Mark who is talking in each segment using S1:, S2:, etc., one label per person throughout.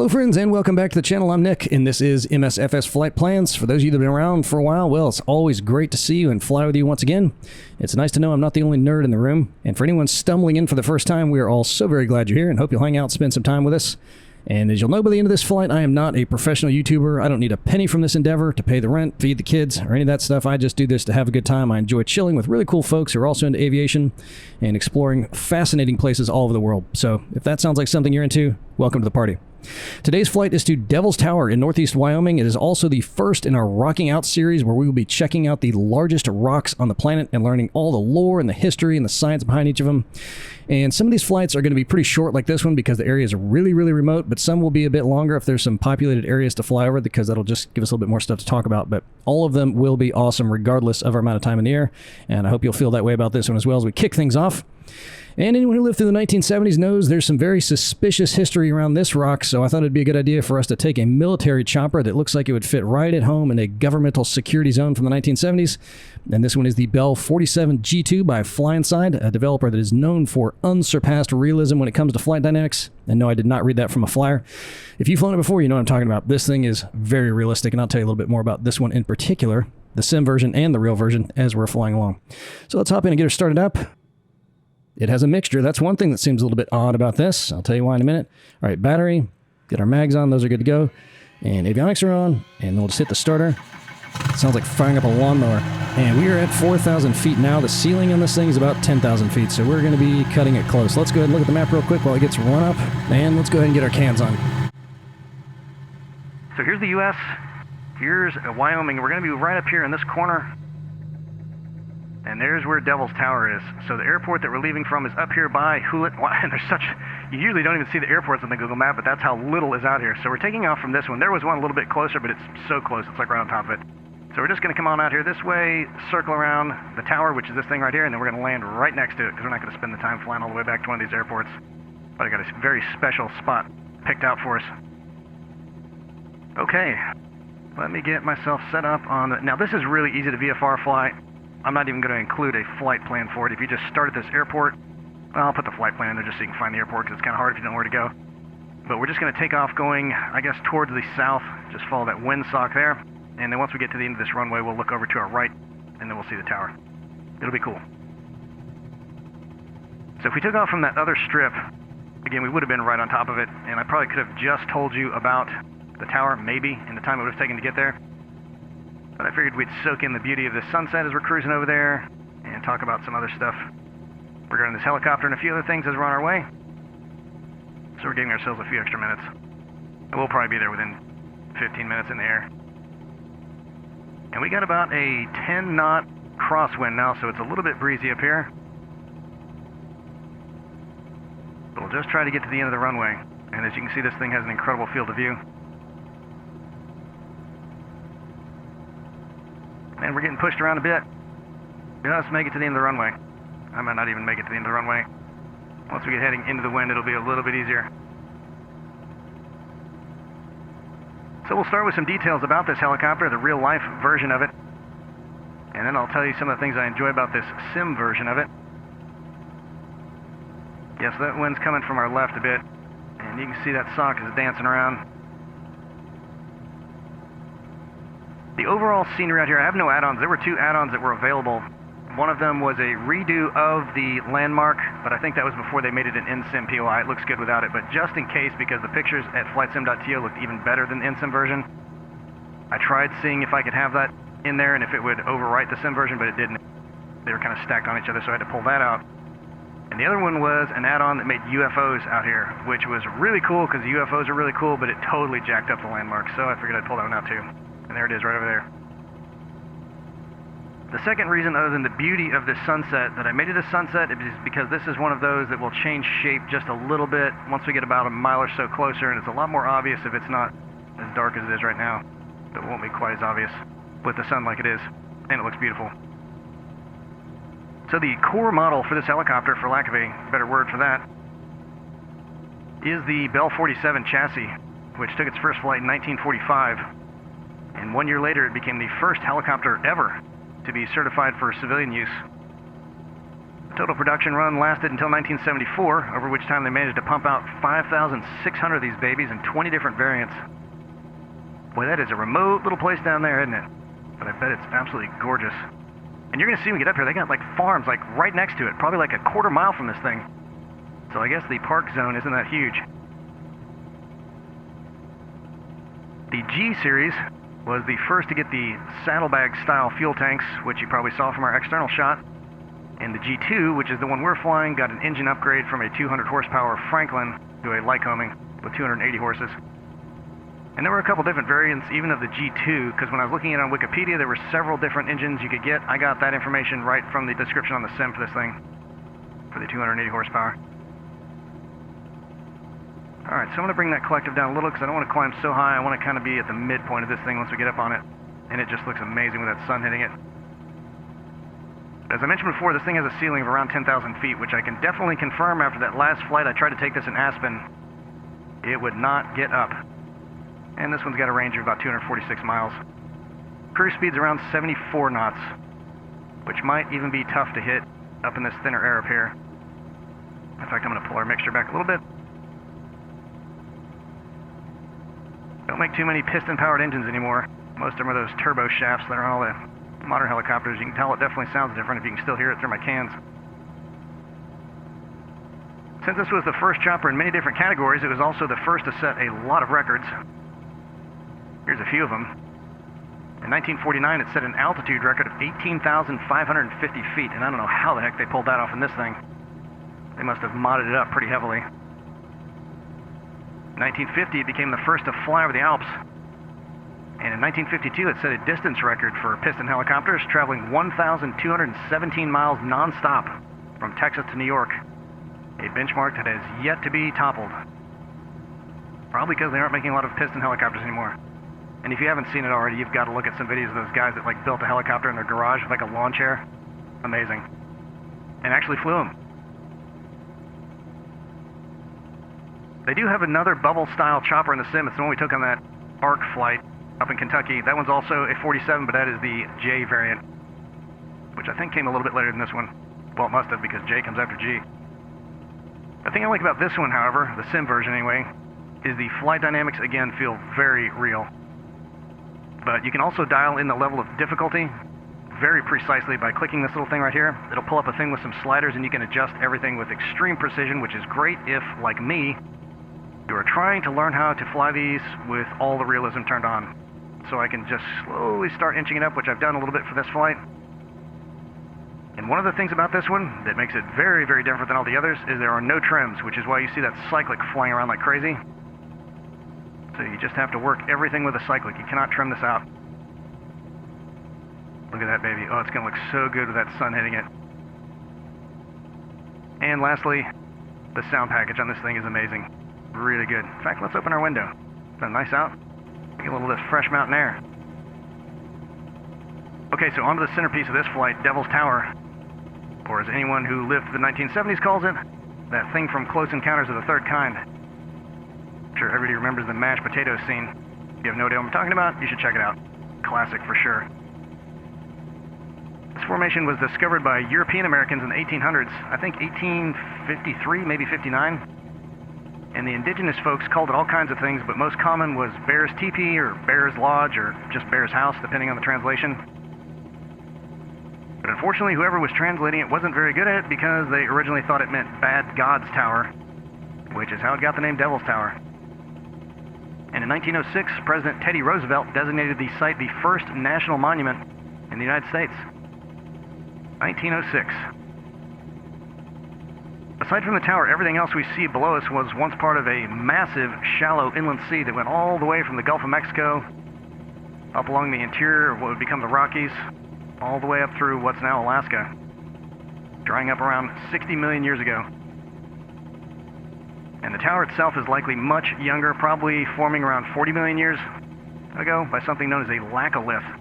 S1: Hello friends and welcome back to the channel. I'm Nick and this is MSFS Flight Plans. For those of you that have been around for a while, well, it's always great to see you and fly with you once again. It's nice to know I'm not the only nerd in the room. And for anyone stumbling in for the first time, we are all so very glad you're here and hope you'll hang out and spend some time with us. And as you'll know by the end of this flight, I am not a professional YouTuber. I don't need a penny from this endeavor to pay the rent, feed the kids, or any of that stuff. I just do this to have a good time. I enjoy chilling with really cool folks who are also into aviation and exploring fascinating places all over the world. So if that sounds like something you're into, welcome to the party. Today's flight is to Devil's Tower in northeast Wyoming. It is also the first in our Rocking Out series where we will be checking out the largest rocks on the planet and learning all the lore and the history and the science behind each of them. And some of these flights are going to be pretty short like this one because the area is really, really remote, but some will be a bit longer if there's some populated areas to fly over because that'll just give us a little bit more stuff to talk about. But all of them will be awesome regardless of our amount of time in the air. And I hope you'll feel that way about this one as well as we kick things off. And anyone who lived through the 1970s knows there's some very suspicious history around this rock, so I thought it'd be a good idea for us to take a military chopper that looks like it would fit right at home in a governmental security zone from the 1970s. And this one is the Bell 47 G2 by Flyinside, a developer that is known for unsurpassed realism when it comes to flight dynamics. And no, I did not read that from a flyer. If you've flown it before, you know what I'm talking about. This thing is very realistic, and I'll tell you a little bit more about this one in particular, the sim version and the real version, as we're flying along. So let's hop in and get her started up. It has a mixture. That's one thing that seems a little bit odd about this. I'll tell you why in a minute. All right, battery. Get our mags on. Those are good to go. And avionics are on. And then we'll just hit the starter. It sounds like firing up a lawnmower. And we are at 4,000 feet now. The ceiling on this thing is about 10,000 feet. So we're going to be cutting it close. Let's go ahead and look at the map real quick while it gets run up. And let's go ahead and get our cans on.
S2: So here's the U.S. Here's Wyoming. We're going to be right up here in this corner. And there's where Devil's Tower is. So the airport that we're leaving from is up here by Hewlett. And there's such, you usually don't even see the airports on the Google map, but that's how little is out here. So we're taking off from this one. There was one a little bit closer, but it's so close. It's like right on top of it. So we're just going to come on out here this way, circle around the tower, which is this thing right here, and then we're going to land right next to it because we're not going to spend the time flying all the way back to one of these airports. But I got a very special spot picked out for us. Okay, let me get myself set up on the, now this is really easy to VFR fly. I'm not even going to include a flight plan for it. If you just start at this airport, well, I'll put the flight plan in there just so you can find the airport because it's kind of hard if you don't know where to go. But we're just going to take off going, I guess, towards the south. Just follow that windsock there. And then once we get to the end of this runway, we'll look over to our right, and then we'll see the tower. It'll be cool. So if we took off from that other strip, again, we would have been right on top of it, and I probably could have just told you about the tower, maybe, in the time it would have taken to get there. But I figured we'd soak in the beauty of the sunset as we're cruising over there and talk about some other stuff regarding this helicopter and a few other things as we're on our way. So we're giving ourselves a few extra minutes. And we'll probably be there within 15 minutes in the air. And we got about a 10-knot crosswind now, so it's a little bit breezy up here. But we'll just try to get to the end of the runway. And as you can see, this thing has an incredible field of view. And we're getting pushed around a bit. Just make it to the end of the runway. I might not even make it to the end of the runway. Once we get heading into the wind, it'll be a little bit easier. So we'll start with some details about this helicopter, the real-life version of it. And then I'll tell you some of the things I enjoy about this sim version of it. Yes, that wind's coming from our left a bit. And you can see that sock is dancing around. The overall scenery out here, I have no add-ons. There were two add-ons that were available. One of them was a redo of the landmark, but I think that was before they made it an NSIM POI. It looks good without it, but just in case, because the pictures at flightsim.to looked even better than the NSIM version, I tried seeing if I could have that in there and if it would overwrite the sim version, but it didn't. They were kind of stacked on each other, so I had to pull that out. And the other one was an add-on that made UFOs out here, which was really cool because the UFOs are really cool, but it totally jacked up the landmark, so I figured I'd pull that one out too. And there it is right over there. The second reason, other than the beauty of this sunset, that I made it a sunset is because this is one of those that will change shape just a little bit once we get about a mile or so closer, and it's a lot more obvious if it's not as dark as it is right now. It won't be quite as obvious with the sun like it is, and it looks beautiful. So the core model for this helicopter, for lack of a better word for that, is the Bell 47 chassis, which took its first flight in 1945. And 1 year later, it became the first helicopter ever to be certified for civilian use. Total production run lasted until 1974, over which time they managed to pump out 5,600 of these babies in 20 different variants. Boy, that is a remote little place down there, isn't it? But I bet it's absolutely gorgeous. And you're going to see when we get up here, they got like farms like right next to it, probably like a quarter mile from this thing. So I guess the park zone isn't that huge. The G series was the first to get the saddlebag style fuel tanks, which you probably saw from our external shot. And the G2, which is the one we're flying, got an engine upgrade from a 200 horsepower Franklin to a Lycoming with 280 horses. And there were a couple different variants even of the G2, because when I was looking at it on Wikipedia, there were several different engines you could get. I got that information right from the description on the sim for this thing, for the 280 horsepower. Alright, so I'm going to bring that collective down a little because I don't want to climb so high. I want to kind of be at the midpoint of this thing once we get up on it. And it just looks amazing with that sun hitting it. As I mentioned before, this thing has a ceiling of around 10,000 feet, which I can definitely confirm after that last flight I tried to take this in Aspen. It would not get up. And this one's got a range of about 246 miles. Cruise speed's around 74 knots, which might even be tough to hit up in this thinner air up here. In fact, I'm going to pull our mixture back a little bit. Don't make too many piston-powered engines anymore. Most of them are those turbo shafts that are on all the modern helicopters. You can tell it definitely sounds different if you can still hear it through my cans. Since this was the first chopper in many different categories, it was also the first to set a lot of records. Here's a few of them. In 1949, it set an altitude record of 18,550 feet, and I don't know how the heck they pulled that off in this thing. They must have modded it up pretty heavily. In 1950, it became the first to fly over the Alps. And in 1952, it set a distance record for piston helicopters, traveling 1,217 miles non-stop from Texas to New York, a benchmark that has yet to be toppled. Probably because they aren't making a lot of piston helicopters anymore. And if you haven't seen it already, you've got to look at some videos of those guys that like built a helicopter in their garage with like a lawn chair. Amazing. And actually flew them. They do have another bubble-style chopper in the sim. It's the one we took on that ARC flight up in Kentucky. That one's also a 47, but that is the J variant, which I think came a little bit later than this one. Well, it must have, because J comes after G. The thing I like about this one, however, the sim version anyway, is the flight dynamics, again, feel very real. But you can also dial in the level of difficulty very precisely by clicking this little thing right here. It'll pull up a thing with some sliders, and you can adjust everything with extreme precision, which is great if, like me, you are trying to learn how to fly these with all the realism turned on. So I can just slowly start inching it up, which I've done a little bit for this flight. And one of the things about this one that makes it very, very different than all the others is there are no trims, which is why you see that cyclic flying around like crazy. So you just have to work everything with a cyclic. You cannot trim this out. Look at that baby. Oh, it's going to look so good with that sun hitting it. And lastly, the sound package on this thing is amazing. Really good. In fact, let's open our window. Is that nice out? Get a little bit of fresh mountain air. Okay, so onto the centerpiece of this flight, Devil's Tower. Or as anyone who lived through the 1970s calls it, that thing from Close Encounters of the Third Kind. I'm sure everybody remembers the mashed potatoes scene. If you have no idea what I'm talking about, you should check it out. Classic for sure. This formation was discovered by European Americans in the 1800s. I think 1853, maybe 59. And the indigenous folks called it all kinds of things, but most common was Bear's Teepee or Bear's Lodge or just Bear's House, depending on the translation. But unfortunately, whoever was translating it wasn't very good at it because they originally thought it meant Bad God's Tower, which is how it got the name Devil's Tower. And in 1906, President Teddy Roosevelt designated the site the first national monument in the United States. 1906. Aside from the tower, everything else we see below us was once part of a massive, shallow inland sea that went all the way from the Gulf of Mexico, up along the interior of what would become the Rockies, all the way up through what's now Alaska, drying up around 60 million years ago. And the tower itself is likely much younger, probably forming around 40 million years ago by something known as a laccolith.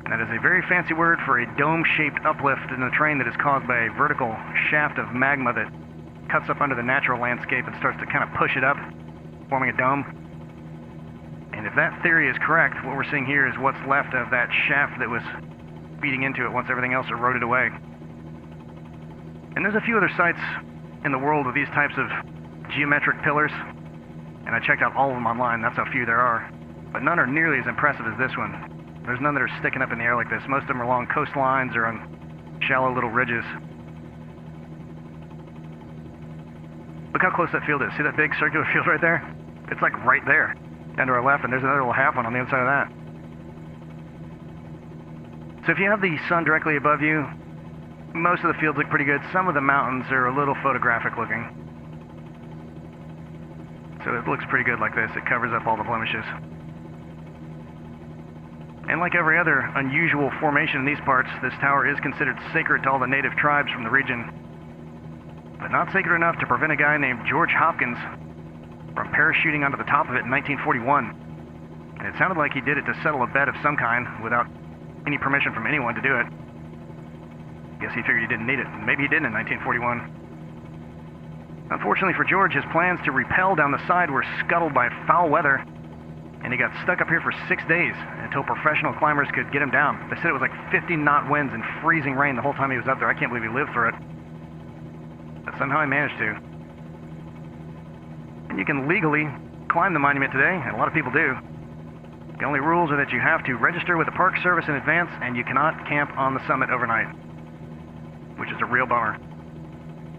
S2: And that is a very fancy word for a dome-shaped uplift in a terrain that is caused by a vertical shaft of magma that cuts up under the natural landscape and starts to kind of push it up, forming a dome. And if that theory is correct, what we're seeing here is what's left of that shaft that was feeding into it once everything else eroded away. And there's a few other sites in the world with these types of geometric pillars, and I checked out all of them online. That's how few there are. But none are nearly as impressive as this one. There's none that are sticking up in the air like this. Most of them are along coastlines or on shallow little ridges. Look how close that field is. See that big circular field right there? It's like right there, down to our left, and there's another little half one on the other side of that. So if you have the sun directly above you, most of the fields look pretty good. Some of the mountains are a little photographic looking. So it looks pretty good like this. It covers up all the blemishes. And like every other unusual formation in these parts, this tower is considered sacred to all the native tribes from the region. But not sacred enough to prevent a guy named George Hopkins from parachuting onto the top of it in 1941. And it sounded like he did it to settle a bet of some kind without any permission from anyone to do it. Guess he figured he didn't need it. Maybe he didn't in 1941. Unfortunately for George, his plans to rappel down the side were scuttled by foul weather, and he got stuck up here for 6 days until professional climbers could get him down. They said it was like 50-knot winds and freezing rain the whole time he was up there. I can't believe he lived through it. But somehow he managed to. And you can legally climb the monument today, and a lot of people do. The only rules are that you have to register with the Park Service in advance, and you cannot camp on the summit overnight, which is a real bummer.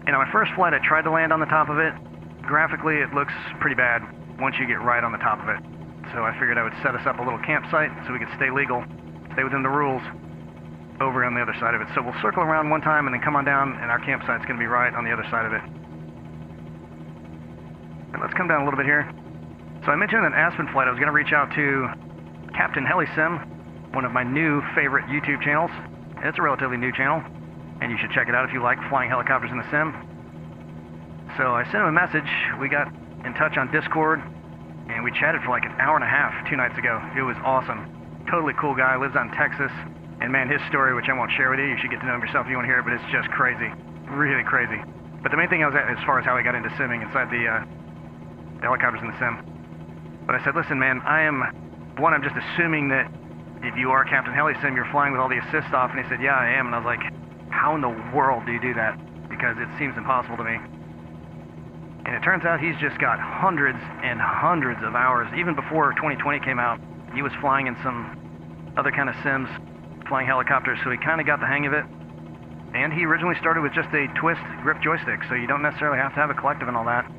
S2: And on my first flight, I tried to land on the top of it. Graphically, it looks pretty bad once you get right on the top of it. So I figured I would set us up a little campsite so we could stay legal, stay within the rules, over on the other side of it. So we'll circle around one time and then come on down, and our campsite's going to be right on the other side of it. And let's come down a little bit here. So I mentioned in that Aspen flight I was going to reach out to Captain Helisim, one of my new favorite YouTube channels. It's a relatively new channel, and you should check it out if you like flying helicopters in the sim. So I sent him a message. We got in touch on Discord, and we chatted for like an hour and a half 2 nights ago. It was awesome. Totally cool guy, lives out in Texas. And man, his story, which I won't share with you, you should get to know him yourself if you want to hear it, but it's just crazy. Really crazy. But the main thing I was at, as far as how I got into simming inside the helicopters in the sim. But I said, listen man, I'm just assuming that if you are Captain Helisim, you're flying with all the assists off. And he said, yeah, I am. And I was like, how in the world do you do that? Because it seems impossible to me. And it turns out he's just got hundreds and hundreds of hours. Even before 2020 came out, he was flying in some other kind of sims, flying helicopters, so he kind of got the hang of it. And he originally started with just a twist grip joystick, so you don't necessarily have to have a collective and all that.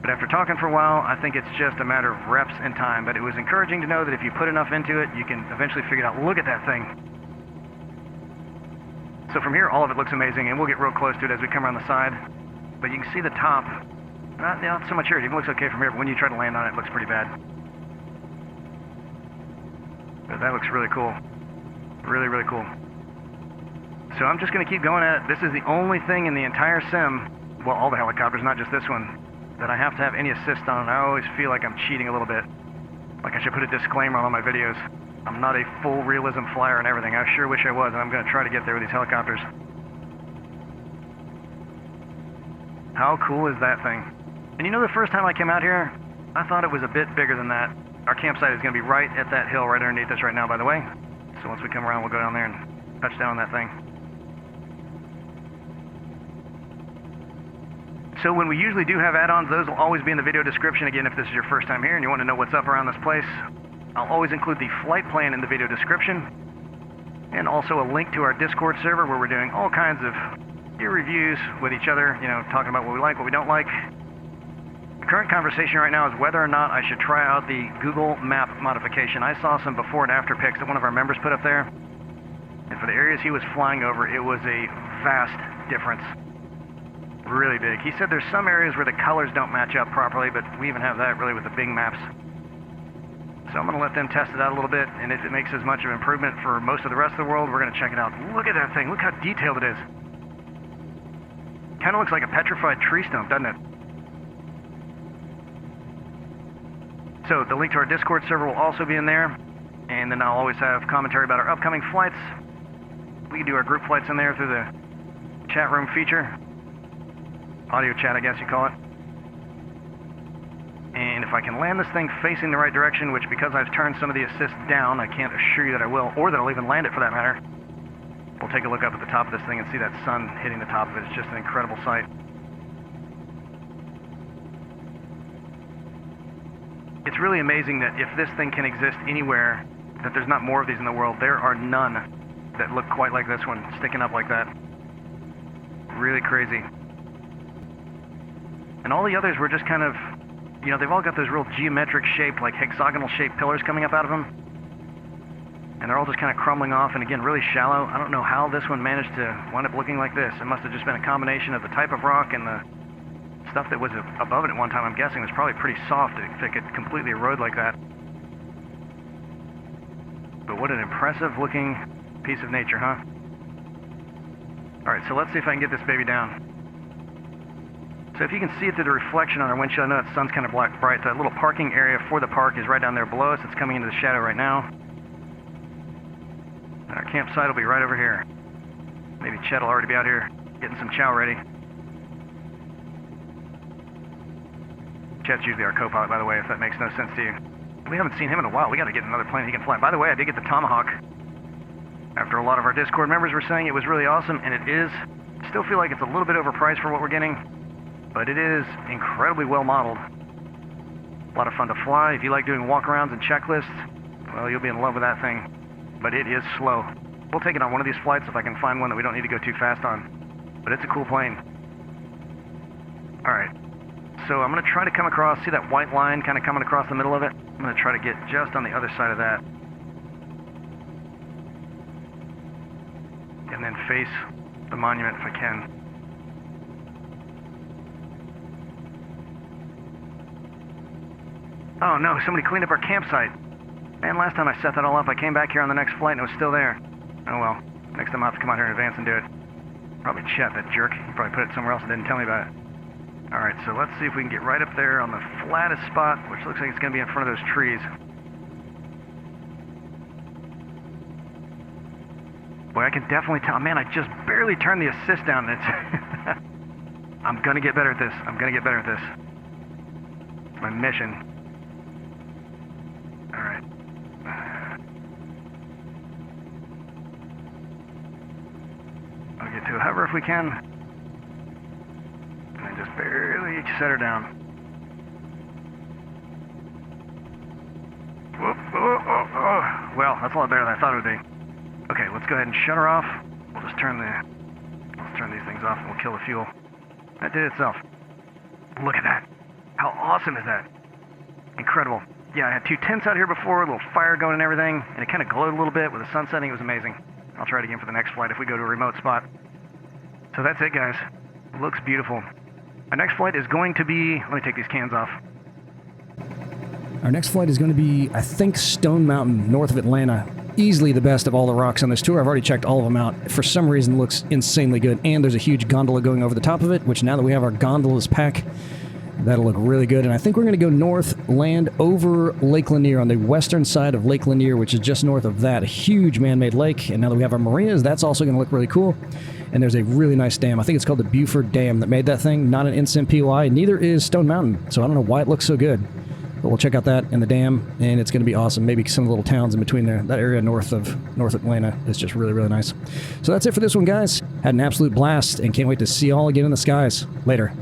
S2: But after talking for a while, I think it's just a matter of reps and time. But it was encouraging to know that if you put enough into it, you can eventually figure it out. Look at that thing. So from here, all of it looks amazing, and we'll get real close to it as we come around the side. But you can see the top. Not so much here. It even looks okay from here, but when you try to land on it, it looks pretty bad. But that looks really cool. Really, really cool. So I'm just going to keep going at it. This is the only thing in the entire sim, well, all the helicopters, not just this one, that I have to have any assist on. I always feel like I'm cheating a little bit. Like I should put a disclaimer on all my videos. I'm not a full realism flyer and everything. I sure wish I was, and I'm going to try to get there with these helicopters. How cool is that thing? And you know, the first time I came out here, I thought it was a bit bigger than that. Our campsite is going to be right at that hill right underneath us right now, by the way. So once we come around, we'll go down there and touch down on that thing. So when we usually do have add-ons, those will always be in the video description. Again, if this is your first time here and you want to know what's up around this place, I'll always include the flight plan in the video description, and also a link to our Discord server where we're doing all kinds of reviews with each other, you know, talking about what we like, what we don't like. The current conversation right now is whether or not I should try out the Google Map modification. I saw some before and after pics that one of our members put up there, and for the areas he was flying over, it was a vast difference. Really big. He said there's some areas where the colors don't match up properly, but we even have that really with the Bing maps. So I'm going to let them test it out a little bit, and if it makes as much of an improvement for most of the rest of the world, we're going to check it out. Look at that thing. Look how detailed it is. Kind of looks like a petrified tree stump, doesn't it? So the link to our Discord server will also be in there, and then I'll always have commentary about our upcoming flights. We can do our group flights in there through the chat room feature. Audio chat, I guess you call it. And if I can land this thing facing the right direction, which because I've turned some of the assist down, I can't assure you that I will, or that I'll even land it for that matter. We'll take a look up at the top of this thing and see that sun hitting the top of it. It's just an incredible sight. It's really amazing that if this thing can exist anywhere, that there's not more of these in the world. There are none that look quite like this one, sticking up like that. Really crazy. And all the others were just kind of, you know, they've all got those real geometric shaped, like hexagonal shaped pillars coming up out of them. And they're all just kind of crumbling off, and again, really shallow. I don't know how this one managed to wind up looking like this. It must have just been a combination of the type of rock and the stuff that was above it at one time. I'm guessing it's probably pretty soft if it could completely erode like that. But what an impressive looking piece of nature, huh? Alright, so let's see if I can get this baby down. So if you can see it through the reflection on our windshield, I know that sun's kind of bright. That little parking area for the park is right down there below us. It's coming into the shadow right now. And our campsite will be right over here. Maybe Chet will already be out here getting some chow ready. Chet's usually our co-pilot, by the way, if that makes no sense to you. We haven't seen him in a while. We got to get another plane he can fly. By the way, I did get the Tomahawk. After a lot of our Discord members were saying it was really awesome, and it is. I still feel like it's a little bit overpriced for what we're getting, but it is incredibly well modeled. A lot of fun to fly. If you like doing walkarounds and checklists, well, you'll be in love with that thing. But it is slow. We'll take it on one of these flights if I can find one that we don't need to go too fast on. But it's a cool plane. Alright. So I'm going to try to come across, see that white line kind of coming across the middle of it? I'm going to try to get just on the other side of that. And then face the monument if I can. Oh no, somebody cleaned up our campsite. Man, last time I set that all up, I came back here on the next flight and it was still there. Oh well, next time I'll have to come out here in advance and do it. Probably Chet, that jerk. He probably put it somewhere else and didn't tell me about it. Alright, so let's see if we can get right up there on the flattest spot, which looks like it's going to be in front of those trees. Boy, I can definitely tell. Man, I just barely turned the assist down. It's I'm going to get better at this. I'm going to get better at this. It's my mission. Alright. I'll get to a hover if we can. And then just barely set her down. Whoop, oh, oh, oh. Well, that's a lot better than I thought it would be. Okay, let's go ahead and shut her off. We'll just turn these things off and we'll kill the fuel. That did itself. Look at that. How awesome is that? Incredible. Yeah, I had two tents out here before, a little fire going and everything, and it kind of glowed a little bit with the sun setting. It was amazing. I'll try it again for the next flight if we go to a remote spot. So that's it, guys. Looks beautiful. Our next flight is going to be... Let me take these cans off.
S1: Our next flight is going to be, I think, Stone Mountain, north of Atlanta. Easily the best of all the rocks on this tour. I've already checked all of them out. For some reason, it looks insanely good. And there's a huge gondola going over the top of it, which now that we have our gondolas pack, that'll look really good. And I think we're going to go north, land over Lake Lanier on the western side of Lake Lanier, which is just north of that. A huge man-made lake. And now that we have our marinas, that's also going to look really cool. And there's a really nice dam. I think it's called the Buford Dam that made that thing. Not an instant POI. Neither is Stone Mountain. So I don't know why it looks so good. But we'll check out that and the dam, and it's going to be awesome. Maybe some of the little towns in between there. That area north Atlanta is just really, really nice. So that's it for this one, guys. Had an absolute blast, and can't wait to see you all again in the skies. Later.